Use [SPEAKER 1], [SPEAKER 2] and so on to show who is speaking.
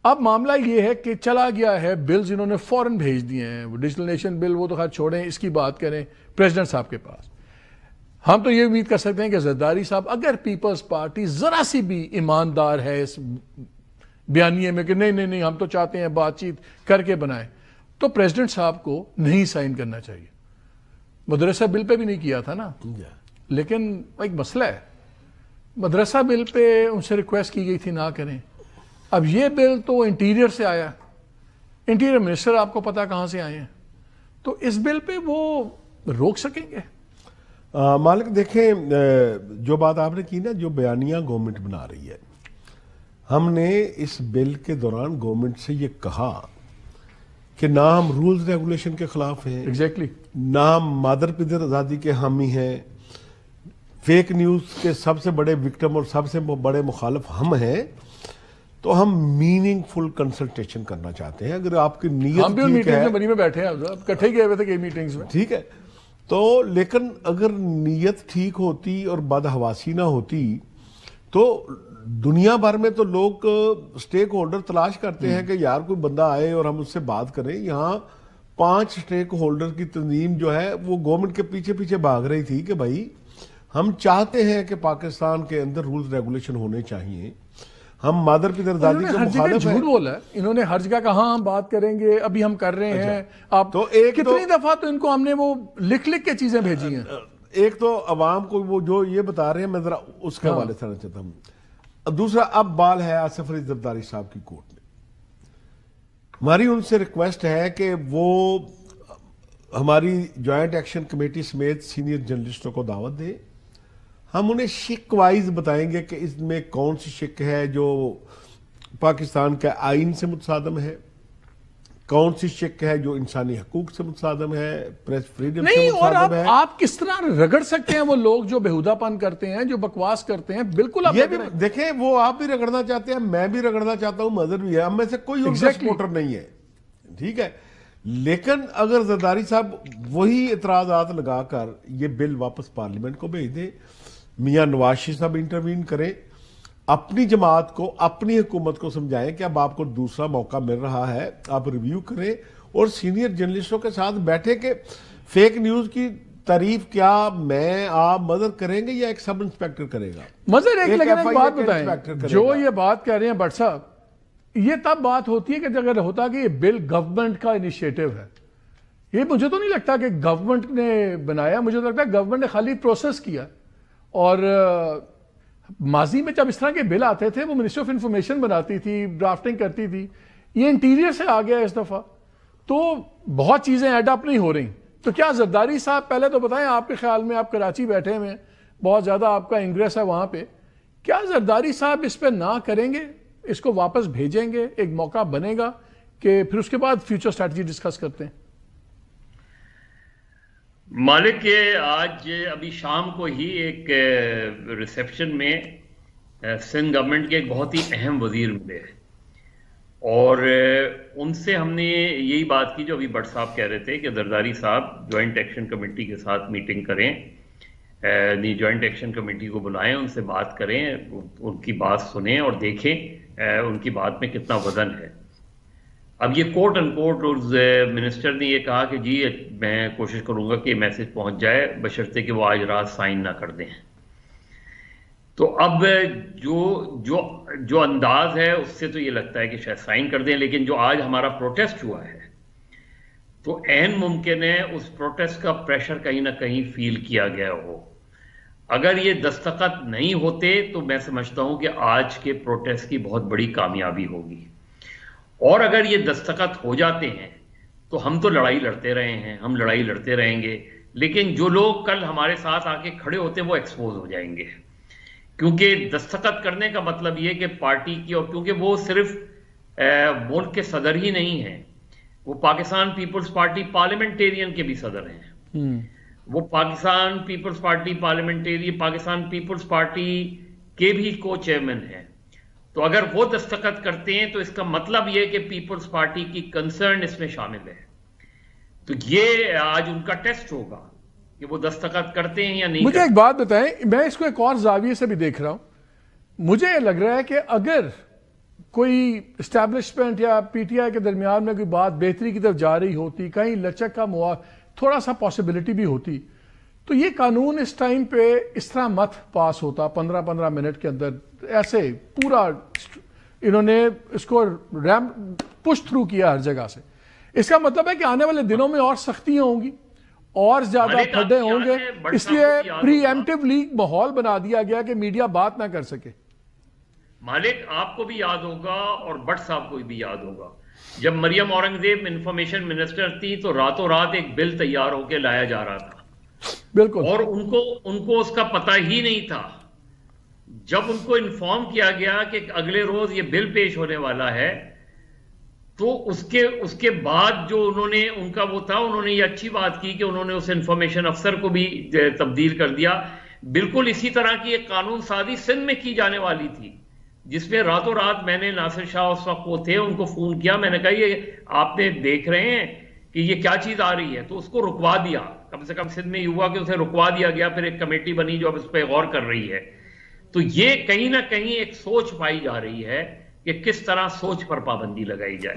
[SPEAKER 1] اب معاملہ یہ ہے کہ چلا گیا ہے بلز انہوں نے فوراً بھیج دیے ہیں. ڈیجیٹل نیشن بل وہ تو خیر چھوڑیں, اس کی بات کریں پریزیڈنٹ صاحب کے پاس. ہم تو یہ امید کر سکتے ہیں کہ زرداری صاحب اگر پیپلز پارٹی ذرا سی بھی ایماندار ہے اس بیانیے میں کہ نہیں ہم تو چاہتے ہیں بات چیت کر کے بنائیں, تو پریزیڈنٹ صاحب کو نہیں سائن کرنا چاہیے. مدرسہ بل پہ بھی نہیں کیا تھا نا, لیکن ایک مسئلہ ہے, مدرسہ بل پہ ان سے ریکویسٹ کی گئی تھی نہ کریں. اب یہ بل تو انٹیریئر سے آیا, انٹیریئر منسٹر آپ کو پتا کہاں سے آئے ہیں, تو اس بل پہ وہ روک سکیں گے؟
[SPEAKER 2] مالک دیکھیں, جو بات آپ نے کی نا, جو بیانیہ گورنمنٹ بنا رہی ہے, ہم نے اس بل کے دوران گورنمنٹ سے یہ کہا کہ نہ ہم رولز ریگولیشن کے خلاف ہیں,
[SPEAKER 1] ایگزیکٹلی,
[SPEAKER 2] نہ ہم مادر پدر آزادی کے حامی ہیں, فیک نیوز کے سب سے بڑے وکٹم اور سب سے بڑے مخالف ہم ہیں, تو ہم میننگ فل کنسلٹیشن کرنا چاہتے ہیں. اگر آپ کی نیت
[SPEAKER 1] ہم بھی
[SPEAKER 2] ٹھیک ہے,
[SPEAKER 1] میٹنگ میں بیٹھے ہیں, اکٹھے گئے ہوئے تھے کئی میٹنگز میں,
[SPEAKER 2] ٹھیک ہے, تو لیکن اگر نیت ٹھیک ہوتی اور بدحواسی نہ ہوتی تو دنیا بھر میں تو لوگ سٹیک ہولڈر تلاش کرتے ہیں کہ یار کوئی بندہ آئے اور ہم اس سے بات کریں. یہاں 5 سٹیک ہولڈر کی تنظیم جو ہے وہ گورنمنٹ کے پیچھے پیچھے بھاگ رہی تھی کہ بھائی ہم چاہتے ہیں کہ پاکستان کے اندر رولز ریگولیشن ہونے چاہیے, ہم مادر پدر دادی کے مخالف ہیں.
[SPEAKER 1] جھوٹ بولا ہے انہوں نے ہر جگہ کہا ہم بات کریں گے, ابھی ہم کر رہے ہیں. آپ
[SPEAKER 2] تو ایک
[SPEAKER 1] کتنی دفعہ تو ان کو ہم نے وہ لکھ کے چیزیں بھیجی ہیں.
[SPEAKER 2] ایک تو عوام کو وہ جو یہ بتا رہے ہیں, میں ذرا اس کے حوالے سے چاہتا ہوں. دوسرا, اب بال ہے آصف علی زرداری صاحب کی کورٹ میں. ہماری ان سے ریکویسٹ ہے کہ وہ ہماری جوائنٹ ایکشن کمیٹی سمیت سینئر جرنلسٹوں کو دعوت دے. ہم انہیں شک وائز بتائیں گے کہ اس میں کون سی شک ہے جو پاکستان کے آئین سے متصادم ہے, کون سی شک ہے جو انسانی حقوق سے متصادم ہے, پریس فریڈم سے متصادم ہے.
[SPEAKER 1] اور آپ کس طرح رگڑ سکتے ہیں وہ لوگ جو بےہودہ پن کرتے ہیں, جو بکواس کرتے ہیں, بالکل آپ
[SPEAKER 2] دیکھیں وہ آپ بھی رگڑنا چاہتے ہیں, میں بھی رگڑنا چاہتا ہوں, مظہر بھی ہے, ہم میں سے کوئی ان کا سپورٹر نہیں ہے, ٹھیک ہے. لیکن اگر زرداری صاحب وہی اعتراضات لگا کر یہ بل واپس پارلیمنٹ کو بھیج دیں, میاں نواز شریف صاحب انٹروین کریں, اپنی جماعت کو اپنی حکومت کو سمجھائیں کہ اب آپ کو دوسرا موقع مل رہا ہے, آپ ریویو کریں اور سینئر جرنلسٹوں کے ساتھ بیٹھے کہ فیک نیوز کی تعریف کیا میں آپ مظہر کریں گے یا ایک سب انسپیکٹر کرے گا.
[SPEAKER 1] مظہر ایک بات بتائیں, جو یہ بات کہہ رہے ہیں بٹ صاحب, یہ تب بات ہوتی ہے کہ اگر ہوتا کہ یہ بل گورنمنٹ کا انیشیٹو ہے. یہ مجھے تو نہیں لگتا کہ گورنمنٹ نے بنایا, مجھے تو لگتا ہے گورنمنٹ نے خالی پروسیس کیا. اور ماضی میں جب اس طرح کے بل آتے تھے وہ منسٹری آف انفارمیشن بناتی تھی, ڈرافٹنگ کرتی تھی. یہ انٹیریئر سے آ گیا اس دفعہ, تو بہت چیزیں ایڈ اپ نہیں ہو رہی. تو کیا زرداری صاحب پہلے تو بتائیں, آپ کے خیال میں آپ کراچی بیٹھے ہوئے ہیں, بہت زیادہ آپ کا انگریس ہے وہاں پہ, کیا زرداری صاحب اس پہ نہ کریں گے, اس کو واپس بھیجیں گے, ایک موقع بنے گا کہ پھر اس کے بعد فیوچر اسٹریٹجی ڈسکس کرتے ہیں؟
[SPEAKER 3] مالک یہ آج ابھی شام کو ہی ایک ریسیپشن میں سندھ گورنمنٹ کے ایک بہت ہی اہم وزیر ملے, اور ان سے ہم نے یہی بات کی جو ابھی بٹ صاحب کہہ رہے تھے کہ زرداری صاحب جوائنٹ ایکشن کمیٹی کے ساتھ میٹنگ کریں, جوائنٹ ایکشن کمیٹی کو بلائیں, ان سے بات کریں, ان کی بات سنیں اور دیکھیں ان کی بات میں کتنا وزن ہے. اب یہ کوٹ ان کوٹ منسٹر نے یہ کہا کہ جی میں کوشش کروں گا کہ یہ میسج پہنچ جائے بشرطے کہ وہ آج رات سائن نہ کر دیں. تو اب جو انداز ہے اس سے تو یہ لگتا ہے کہ شاید سائن کر دیں, لیکن جو آج ہمارا پروٹیسٹ ہوا ہے تو عین ممکن ہے اس پروٹیسٹ کا پریشر کہیں نہ کہیں فیل کیا گیا ہو. اگر یہ دستخط نہیں ہوتے تو میں سمجھتا ہوں کہ آج کے پروٹیسٹ کی بہت بڑی کامیابی ہوگی, اور اگر یہ دستخط ہو جاتے ہیں تو ہم تو لڑائی لڑتے رہے ہیں, ہم لڑائی لڑتے رہیں گے, لیکن جو لوگ کل ہمارے ساتھ آ کے کھڑے ہوتے ہیں وہ ایکسپوز ہو جائیں گے. کیونکہ دستخط کرنے کا مطلب یہ کہ پارٹی کی, اور کیونکہ وہ صرف ملک کے صدر ہی نہیں ہیں, وہ پاکستان پیپلز پارٹی پارلیمنٹیرین کے بھی صدر ہیں, وہ Pakistan Peoples Party Pakistan Peoples Party کے بھی کو چیئرمین ہیں. تو اگر وہ دستخط کرتے ہیں تو اس کا مطلب یہ کہ پیپلز پارٹی کی کنسرن اس میں شامل ہے. تو یہ آج ان کا ٹیسٹ ہوگا کہ وہ دستخط کرتے ہیں یا نہیں.
[SPEAKER 1] مجھے ایک بات بتائیں, میں اس کو ایک اور زاویے سے بھی دیکھ رہا ہوں. مجھے لگ رہا ہے کہ اگر کوئی اسٹیبلشمنٹ یا پی ٹی آئی کے درمیان میں کوئی بات بہتری کی طرف جا رہی ہوتی، کہیں لچک کا تھوڑا سا پاسبلٹی بھی ہوتی، تو یہ قانون اس ٹائم پہ اس طرح مت پاس ہوتا 15 منٹ کے اندر. ایسے پورا انہوں نے اس کو پش تھرو کیا ہر جگہ سے. اس کا مطلب ہے کہ آنے والے دنوں میں اور سختیاں ہوں گی اور زیادہ کھڈے ہوں گے، اس لیے پری ایمپٹیولی ماحول بنا دیا گیا کہ میڈیا بات نہ کر سکے.
[SPEAKER 3] مالک آپ کو بھی یاد ہوگا اور بٹ صاحب کو بھی یاد ہوگا، جب مریم اورنگزیب انفارمیشن منسٹر تھی تو راتوں رات ایک بل تیار ہو کے لایا جا رہا تھا.
[SPEAKER 1] بالکل.
[SPEAKER 3] اور ان کو اس کا پتہ ہی نہیں تھا. جب ان کو انفارم کیا گیا کہ اگلے روز یہ بل پیش ہونے والا ہے تو اس کے بعد جو ان کا وہ تھا، انہوں نے یہ اچھی بات کی کہ انہوں نے اس انفارمیشن افسر کو بھی تبدیل کر دیا. بالکل اسی طرح کی ایک قانون سازی سندھ میں کی جانے والی تھی، جس میں راتوں رات میں نے ناصر شاہ اس وقت وہ تھے، ان کو فون کیا، میں نے کہا یہ آپ نے دیکھ رہے ہیں کہ یہ کیا چیز آ رہی ہے، تو اس کو رکوا دیا. کم سے کم سندھ میں یہ ہوا کہ اسے رکوا دیا گیا، پھر ایک کمیٹی بنی جو اب اس پہ غور کر رہی ہے. تو یہ کہیں نہ کہیں ایک سوچ پائی جا رہی ہے کہ کس طرح سوچ پر پابندی لگائی جائے.